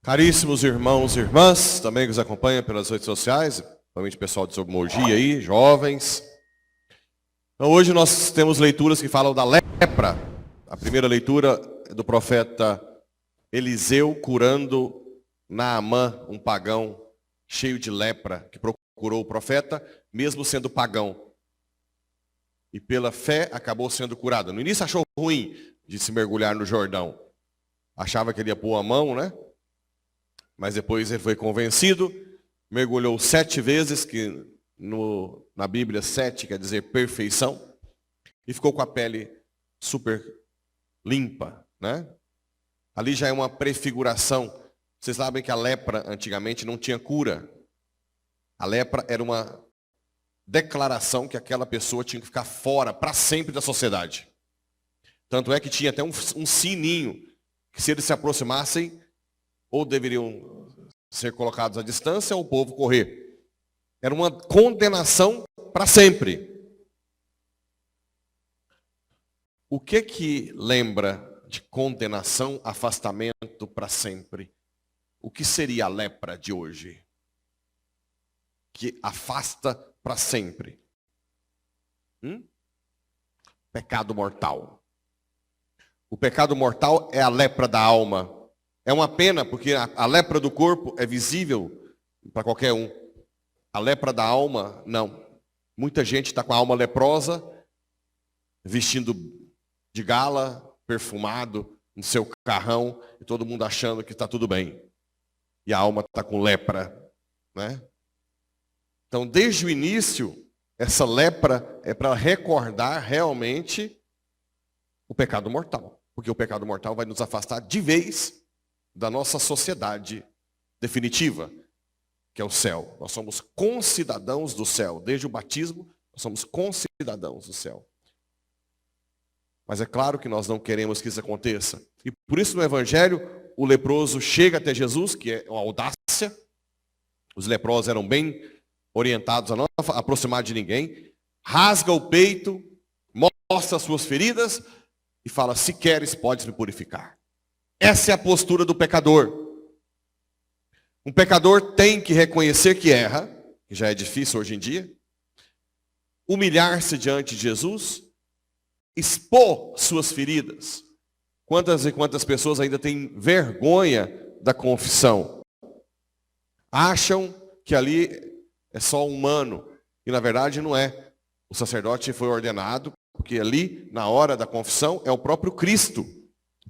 Caríssimos irmãos e irmãs, também que nos acompanham pelas redes sociais, principalmente o pessoal de São Mogi aí, jovens. Então, hoje nós temos leituras que falam da lepra. A primeira leitura é do profeta Eliseu curando Naamã, um pagão cheio de lepra, que procurou o profeta, mesmo sendo pagão. E pela fé acabou sendo curado. No início achou ruim de se mergulhar no Jordão. Achava que ele ia pôr a mão, né? Mas depois ele foi convencido, mergulhou 7 vezes, que na Bíblia 7 quer dizer perfeição, e ficou com a pele super limpa, né? Ali já é uma prefiguração. Vocês sabem que a lepra antigamente não tinha cura. A lepra era uma declaração que aquela pessoa tinha que ficar fora para sempre da sociedade. Tanto é que tinha até um sininho, que se eles se aproximassem, ou deveriam ser colocados à distância, ou o povo correr. Era uma condenação para sempre. O que lembra de condenação, afastamento para sempre? O que seria a lepra de hoje? Que afasta para sempre. Pecado mortal. O pecado mortal é a lepra da alma. É uma pena, porque a lepra do corpo é visível para qualquer um. A lepra da alma, não. Muita gente está com a alma leprosa, vestindo de gala, perfumado, no seu carrão, e todo mundo achando que está tudo bem. E a alma está com lepra, né? Então, desde o início, essa lepra é para recordar realmente o pecado mortal. Porque o pecado mortal vai nos afastar de vez da nossa sociedade definitiva, que é o céu. Nós somos concidadãos do céu. Desde o batismo, nós somos concidadãos do céu. Mas é claro que nós não queremos que isso aconteça. E por isso no Evangelho, o leproso chega até Jesus, que é uma audácia. Os leprosos eram bem orientados a não aproximar de ninguém. Rasga o peito, mostra as suas feridas e fala: se queres, podes me purificar. Essa é a postura do pecador. Um pecador tem que reconhecer que erra, que já é difícil hoje em dia, humilhar-se diante de Jesus, expor suas feridas. Quantas e quantas pessoas ainda têm vergonha da confissão? Acham que ali é só humano, e na verdade não é. O sacerdote foi ordenado, porque ali, na hora da confissão, é o próprio Cristo.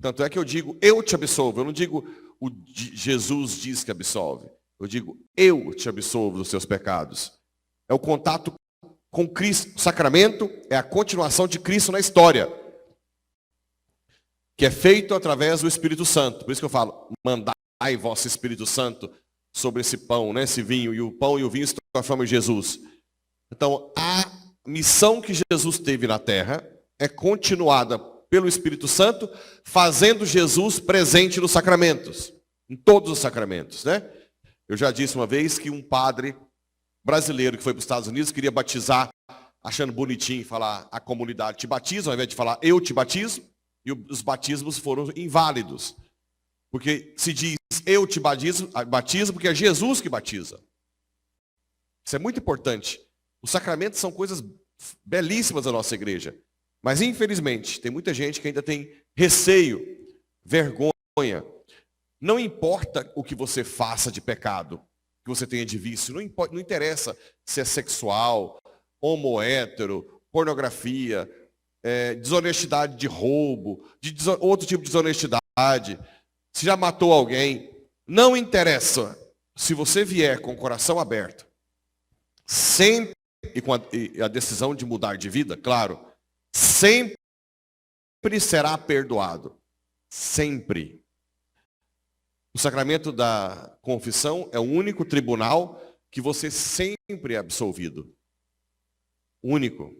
Tanto é que eu digo, eu te absolvo. Eu não digo, Jesus diz que absolve. Eu digo, eu te absolvo dos seus pecados. É o contato com Cristo. O sacramento é a continuação de Cristo na história, que é feito através do Espírito Santo. Por isso que eu falo, mandai vosso Espírito Santo sobre esse pão, né, esse vinho. E o pão e o vinho se transformam em Jesus. Então, a missão que Jesus teve na terra é continuada pelo Espírito Santo, fazendo Jesus presente nos sacramentos, em todos os sacramentos, né? Eu já disse uma vez que um padre brasileiro que foi para os Estados Unidos queria batizar, achando bonitinho falar a comunidade te batiza, ao invés de falar eu te batizo, e os batismos foram inválidos. Porque se diz eu te batizo porque é Jesus que batiza. Isso é muito importante. Os sacramentos são coisas belíssimas da nossa igreja. Mas, infelizmente, tem muita gente que ainda tem receio, vergonha. Não importa o que você faça de pecado, que você tenha de vício, não interessa se é sexual, homo, hétero, pornografia, desonestidade de roubo, outro tipo de desonestidade, se já matou alguém. Não interessa. Se você vier com o coração aberto, sempre, e com a decisão de mudar de vida, claro, sempre será perdoado. Sempre. O sacramento da confissão é o único tribunal que você sempre é absolvido. Único.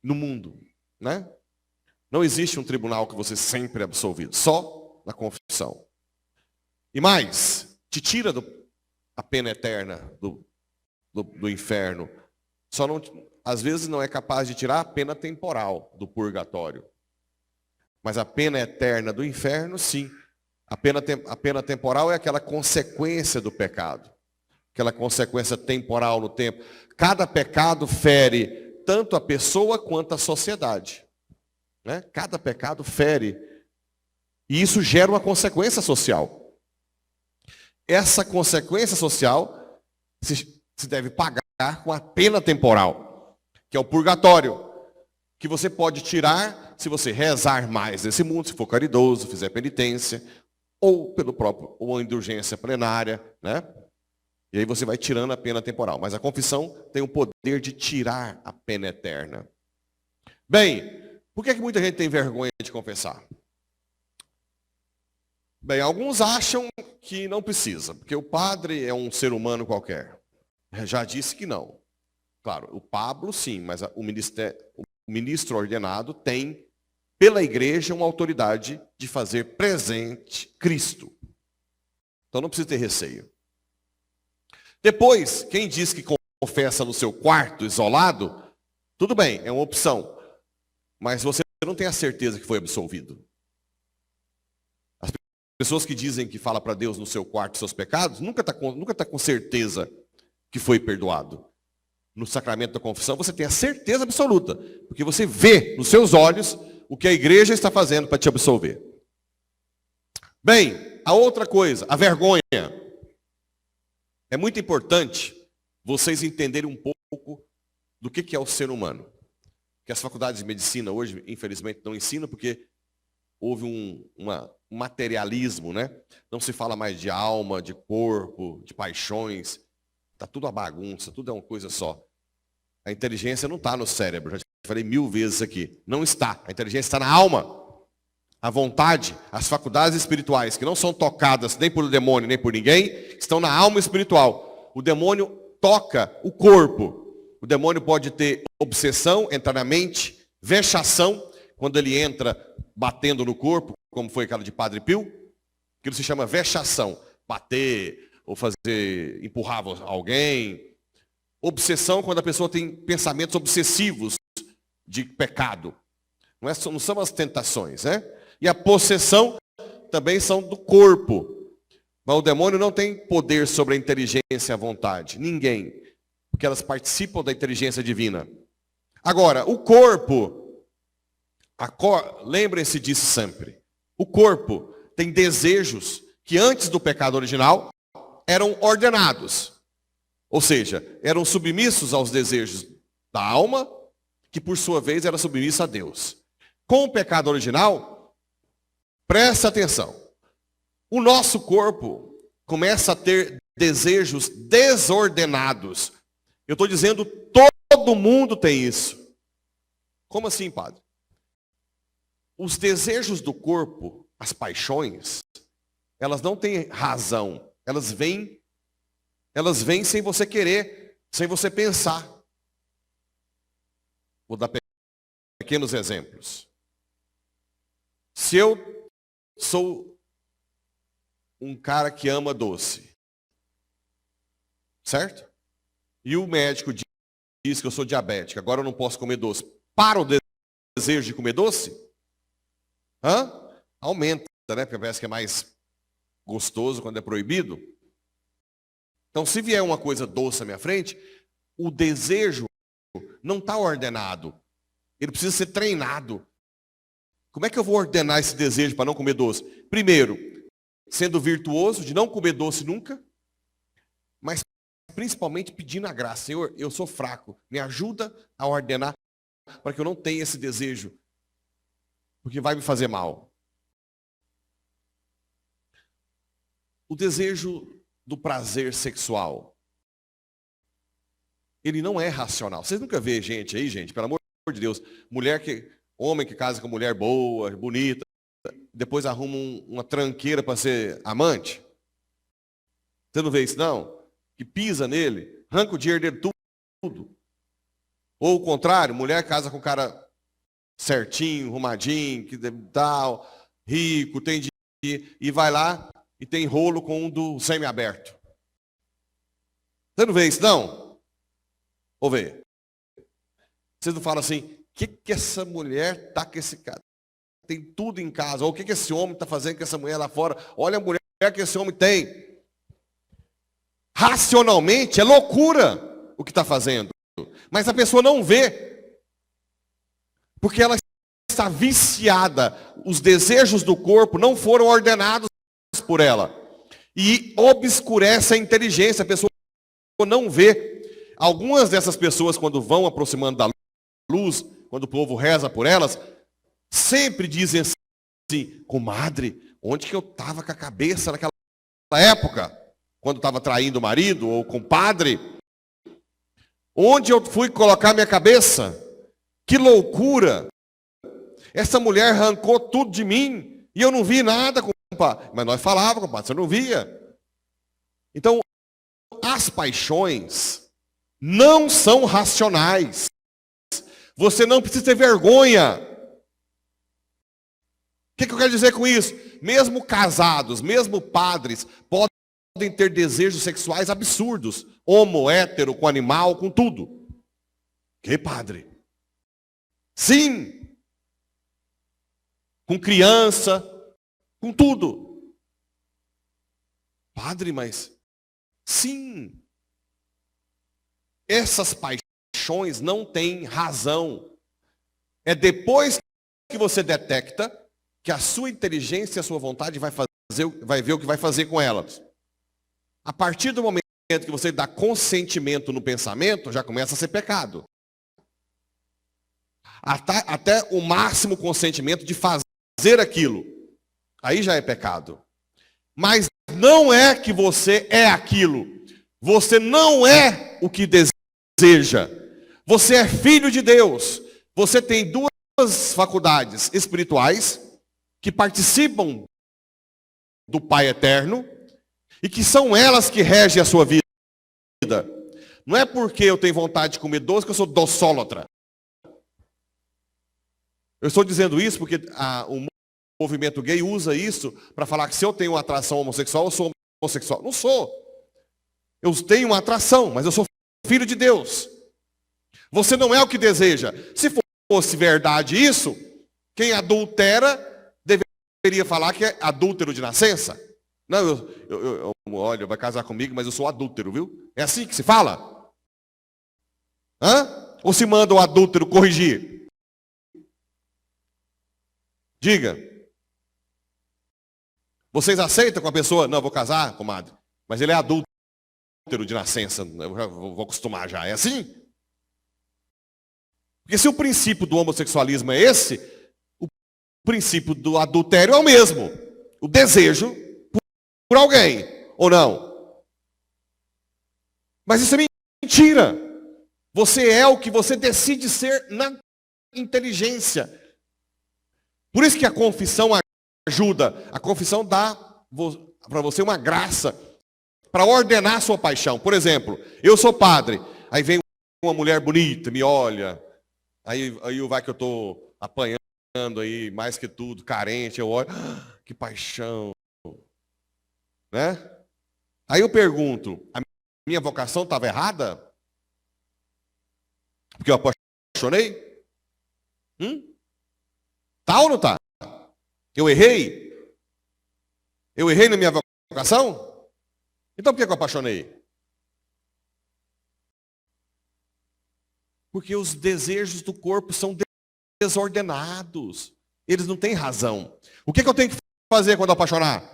No mundo, né? Não existe um tribunal que você sempre é absolvido. Só na confissão. E mais, te tira a pena eterna do inferno. Só não... Às vezes não é capaz de tirar a pena temporal do purgatório. Mas a pena eterna do inferno, sim. A pena temporal é aquela consequência do pecado. Aquela consequência temporal no tempo. Cada pecado fere tanto a pessoa quanto a sociedade. Né? Cada pecado fere. E isso gera uma consequência social. Essa consequência social se deve pagar com a pena temporal, que é o purgatório, que você pode tirar se você rezar mais nesse mundo, se for caridoso, fizer penitência, ou pelo próprio, ou indulgência plenária, né? E aí você vai tirando a pena temporal. Mas a confissão tem o poder de tirar a pena eterna. Bem, por que muita gente tem vergonha de confessar? Bem, alguns acham que não precisa, porque o padre é um ser humano qualquer. Já disse que não. Claro, o Pablo sim, mas o ministro ordenado tem, pela igreja, uma autoridade de fazer presente Cristo. Então não precisa ter receio. Depois, quem diz que confessa no seu quarto, isolado, tudo bem, é uma opção. Mas você não tem a certeza que foi absolvido. As pessoas que dizem que fala para Deus no seu quarto seus pecados, nunca tá com certeza que foi perdoado. No sacramento da confissão, você tem a certeza absoluta, porque você vê nos seus olhos o que a igreja está fazendo para te absolver. Bem, a outra coisa, a vergonha. É muito importante vocês entenderem um pouco do que é o ser humano. Que as faculdades de medicina hoje, infelizmente, não ensinam, porque houve um materialismo, né? Não se fala mais de alma, de corpo, de paixões. Está tudo uma bagunça, tudo é uma coisa só. A inteligência não está no cérebro, já te falei 1000 vezes aqui. Não está. A inteligência está na alma. A vontade, as faculdades espirituais, que não são tocadas nem por demônio, nem por ninguém, estão na alma espiritual. O demônio toca o corpo. O demônio pode ter obsessão, entrar na mente, vexação, quando ele entra batendo no corpo, como foi aquela de Padre Pio. Aquilo se chama vexação. Bater, ou fazer, empurrar alguém. Obsessão, quando a pessoa tem pensamentos obsessivos de pecado. Não são as tentações, né? E a possessão também são do corpo. Mas o demônio não tem poder sobre a inteligência e a vontade. Ninguém. Porque elas participam da inteligência divina. Agora, o corpo, lembrem-se disso sempre. O corpo tem desejos que antes do pecado original eram ordenados. Ou seja, eram submissos aos desejos da alma, que por sua vez era submissa a Deus. Com o pecado original, presta atenção. O nosso corpo começa a ter desejos desordenados. Eu estou dizendo, todo mundo tem isso. Como assim, padre? Os desejos do corpo, as paixões, elas não têm razão. Elas vêm sem você querer, sem você pensar. Vou dar pequenos exemplos. Se eu sou um cara que ama doce, certo? E o médico diz que eu sou diabético, agora eu não posso comer doce. Para o desejo de comer doce? Aumenta, né? Porque parece que é mais gostoso quando é proibido. Então, se vier uma coisa doce à minha frente, o desejo não está ordenado. Ele precisa ser treinado. Como é que eu vou ordenar esse desejo para não comer doce? Primeiro, sendo virtuoso de não comer doce nunca, mas principalmente pedindo a graça. Senhor, eu sou fraco, me ajuda a ordenar para que eu não tenha esse desejo, porque vai me fazer mal. O desejo do prazer sexual, ele não é racional. Vocês nunca vê gente aí, gente, pelo amor de Deus, homem que casa com mulher boa, bonita, depois arruma uma tranqueira para ser amante? Você não vê isso, não? Que pisa nele, arranca o dinheiro dele tudo. Ou o contrário, mulher casa com um cara certinho, arrumadinho, que tal, rico, tem dinheiro, e vai lá e tem rolo com um do semi-aberto. Você não vê isso, não? Ou vê? Vocês não falam assim, o que essa mulher tá com esse cara? tem tudo em casa. Ou o que esse homem está fazendo com essa mulher lá fora? Olha a mulher que esse homem tem. Racionalmente é loucura o que está fazendo. Mas a pessoa não vê. Porque ela está viciada. Os desejos do corpo não foram ordenados por ela. E obscurece a inteligência. A pessoa não vê. Algumas dessas pessoas, quando vão aproximando da luz, quando o povo reza por elas, sempre dizem assim: comadre, onde que eu estava com a cabeça naquela época? Quando estava traindo o marido ou com o padre? Onde eu fui colocar minha cabeça? Que loucura! Essa mulher arrancou tudo de mim e eu não vi nada, compadre. Mas nós falávamos, compadre, você não via. Então, as paixões não são racionais. Você não precisa ter vergonha. O que eu quero dizer com isso? Mesmo casados, mesmo padres, podem ter desejos sexuais absurdos. Homo, hétero, com animal, com tudo. Que padre? Sim. Com criança, com tudo. Padre, mas... sim. Essas paixões não têm razão. É depois que você detecta que a sua inteligência e a sua vontade vai ver o que vai fazer com elas. A partir do momento que você dá consentimento no pensamento, já começa a ser pecado. Até o máximo consentimento de fazer aquilo, aí já é pecado. Mas não é que você é aquilo. Você não é o que deseja. Você é filho de Deus. Você tem duas faculdades espirituais que participam do Pai Eterno e que são elas que regem a sua vida. Não é porque eu tenho vontade de comer doce que eu sou doçólatra. Eu estou dizendo isso porque o movimento gay usa isso para falar que se eu tenho uma atração homossexual, eu sou homossexual. Não sou. Eu tenho uma atração, mas eu sou filho de Deus. Você não é o que deseja. Se fosse verdade isso, quem adultera deveria falar que é adúltero de nascença. Não, olha, vai casar comigo, mas eu sou adúltero, viu? É assim que se fala? Hã? Ou se manda o adúltero corrigir? Diga. Vocês aceitam com a pessoa? Não, eu vou casar, comadre, mas ele é adúltero de nascença. Eu já vou acostumar já. É assim? Porque se o princípio do homossexualismo é esse, o princípio do adultério é o mesmo. O desejo por alguém, ou não? Mas isso é mentira. Você é o que você decide ser na inteligência. Por isso que a confissão ajuda. A confissão dá para você uma graça para ordenar a sua paixão. Por exemplo, eu sou padre, aí vem uma mulher bonita, me olha, aí vai que eu estou apanhando aí, mais que tudo, carente, eu olho, que paixão. Né? Aí eu pergunto, a minha vocação estava errada? Porque eu apaixonei? Tá ou não tá? Eu errei? Eu errei na minha vocação? Então por que eu apaixonei? Porque os desejos do corpo são desordenados. Eles não têm razão. O que eu tenho que fazer quando eu apaixonar?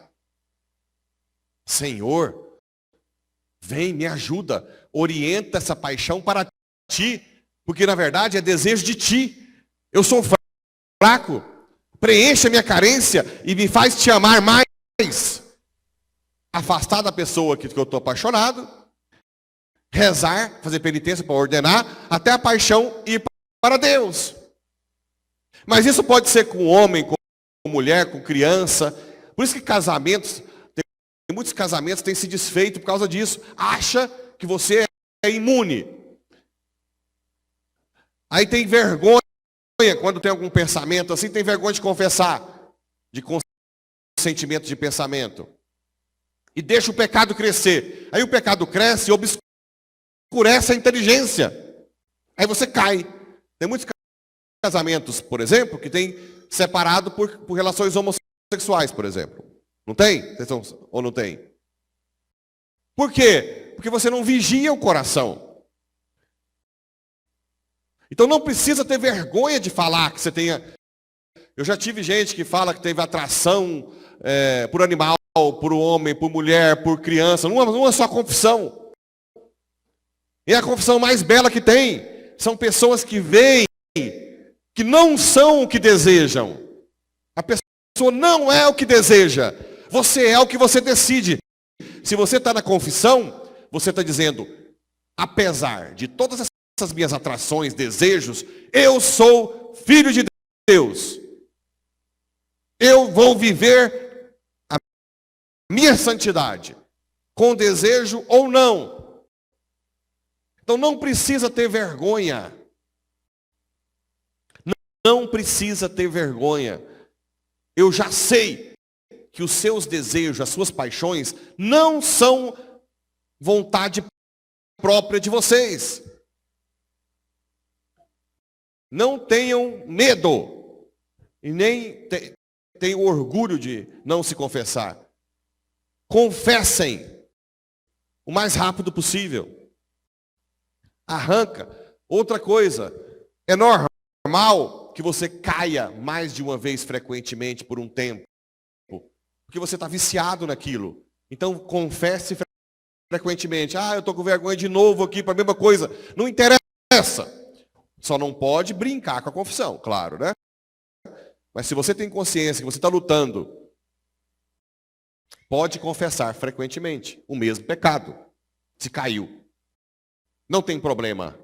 Senhor, vem, me ajuda, orienta essa paixão para ti, porque na verdade é desejo de ti. Eu sou fraco, preencha a minha carência e me faz te amar mais. Afastar da pessoa que eu estou apaixonado, rezar, fazer penitência para ordenar, até a paixão ir para Deus. Mas isso pode ser com homem, com mulher, com criança. Por isso que muitos casamentos têm se desfeito por causa disso. Acha que você é imune. Aí tem vergonha, quando tem algum pensamento assim, tem vergonha de confessar. De consentimento de pensamento. E deixa o pecado crescer. Aí o pecado cresce e obscurece a inteligência. Aí você cai. Tem muitos casamentos, por exemplo, que separado por relações homossexuais, por exemplo. Não tem? Ou não tem? Por quê? Porque você não vigia o coração. Então não precisa ter vergonha de falar que você tenha... Eu já tive gente que fala que teve atração por animal, por homem, por mulher, por criança. Numa só confissão. E a confissão mais bela que tem são pessoas que veem que não são o que desejam. A pessoa não é o que deseja. Você é o que você decide. Se você está na confissão, você está dizendo, apesar de todas essas minhas atrações, desejos, eu sou filho de Deus. Eu vou viver a minha santidade, com desejo ou não. Então não precisa ter vergonha. Não precisa ter vergonha. Eu já sei que os seus desejos, as suas paixões, não são vontade própria de vocês. Não tenham medo. E nem tenham orgulho de não se confessar. Confessem o mais rápido possível. Arranca. Outra coisa, é normal que você caia mais de uma vez frequentemente por um tempo. Porque você está viciado naquilo. Então, confesse frequentemente. Eu estou com vergonha de novo aqui para a mesma coisa. Não interessa. Só não pode brincar com a confissão, claro, né? Mas se você tem consciência que você está lutando, pode confessar frequentemente o mesmo pecado. Se caiu. Não tem problema.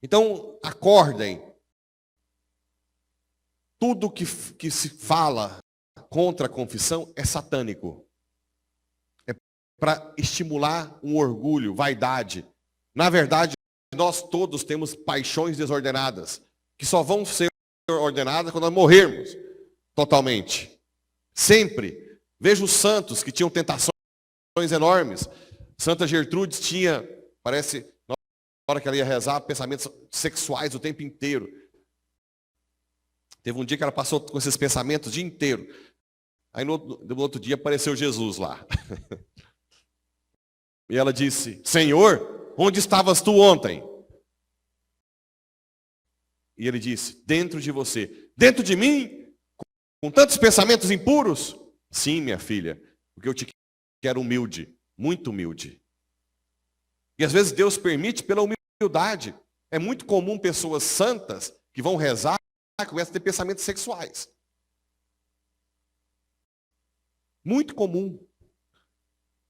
Então, acordem. Tudo que se fala contra a confissão é satânico. É para estimular um orgulho, vaidade. Na verdade, nós todos temos paixões desordenadas, que só vão ser ordenadas quando nós morrermos totalmente. Sempre. Veja os santos que tinham tentações enormes. Santa Gertrudes tinha, parece, na hora que ela ia rezar, pensamentos sexuais o tempo inteiro. Teve um dia que ela passou com esses pensamentos o dia inteiro. Aí no outro dia apareceu Jesus lá. E ela disse, Senhor, onde estavas tu ontem? E ele disse, dentro de você. Dentro de mim? Com tantos pensamentos impuros? Sim, minha filha, porque eu te quero humilde, muito humilde. E às vezes Deus permite pela humildade. É muito comum pessoas santas que vão rezar e começam a ter pensamentos sexuais. Muito comum.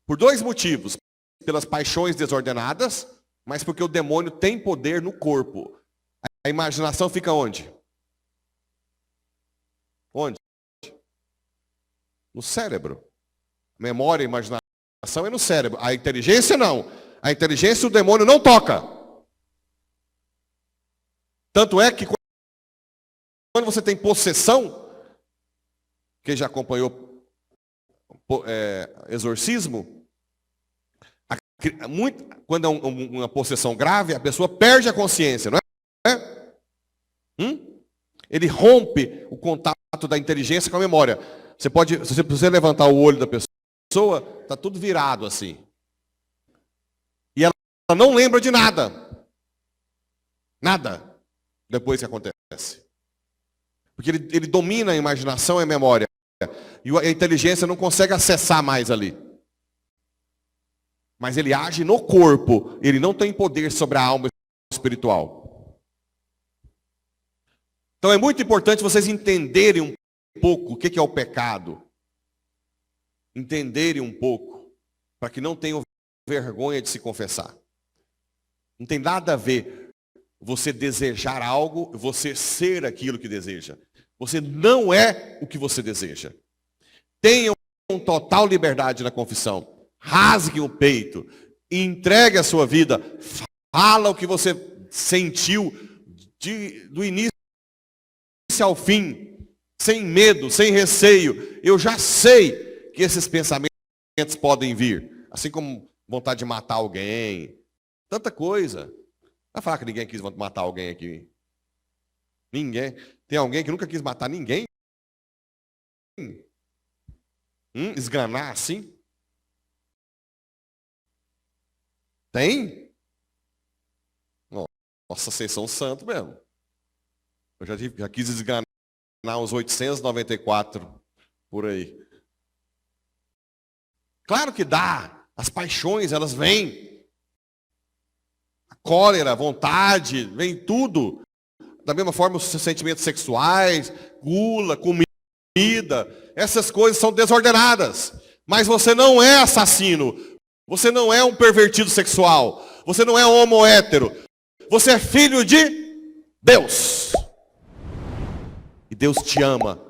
Por dois motivos. Pelas paixões desordenadas, mas porque o demônio tem poder no corpo. A imaginação fica onde? Onde? No cérebro. Memória e imaginação é no cérebro. A inteligência não. A inteligência o demônio não toca. Tanto é que quando você tem possessão, quem já acompanhou exorcismo, quando é uma possessão grave, a pessoa perde a consciência, não é? Ele rompe o contato da inteligência com a memória. Se você levantar o olho da pessoa, está tudo virado assim. E ela não lembra de nada. Nada. Depois que acontece. Porque ele domina a imaginação e a memória. E a inteligência não consegue acessar mais ali. Mas ele age no corpo. Ele não tem poder sobre a alma espiritual. Então é muito importante vocês entenderem um pouco o que é o pecado. Entenderem um pouco. Para que não tenham vergonha de se confessar. Não tem nada a ver você desejar algo, você ser aquilo que deseja. Você não é o que você deseja. Tenham total liberdade na confissão. Rasgue o peito. Entregue a sua vida. Fala o que você sentiu do início ao fim. Sem medo, sem receio. Eu já sei que esses pensamentos podem vir. Assim como vontade de matar alguém. Tanta coisa. Vai falar que ninguém quis matar alguém aqui. Ninguém. Tem alguém que nunca quis matar ninguém? Esganar assim? Tem? Nossa, vocês são santos mesmo. Eu já quis esganar uns 894 por aí. Claro que dá. As paixões, elas vêm. A cólera, a vontade, vem tudo. Da mesma forma, os sentimentos sexuais, gula, comida, essas coisas são desordenadas. Mas você não é assassino. Você não é um pervertido sexual. Você não é um homo hétero. Você é filho de Deus. E Deus te ama,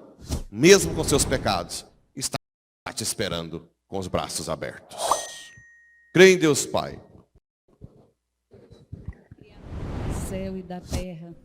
mesmo com seus pecados. Está te esperando com os braços abertos. Crê em Deus Pai. Do céu e da terra.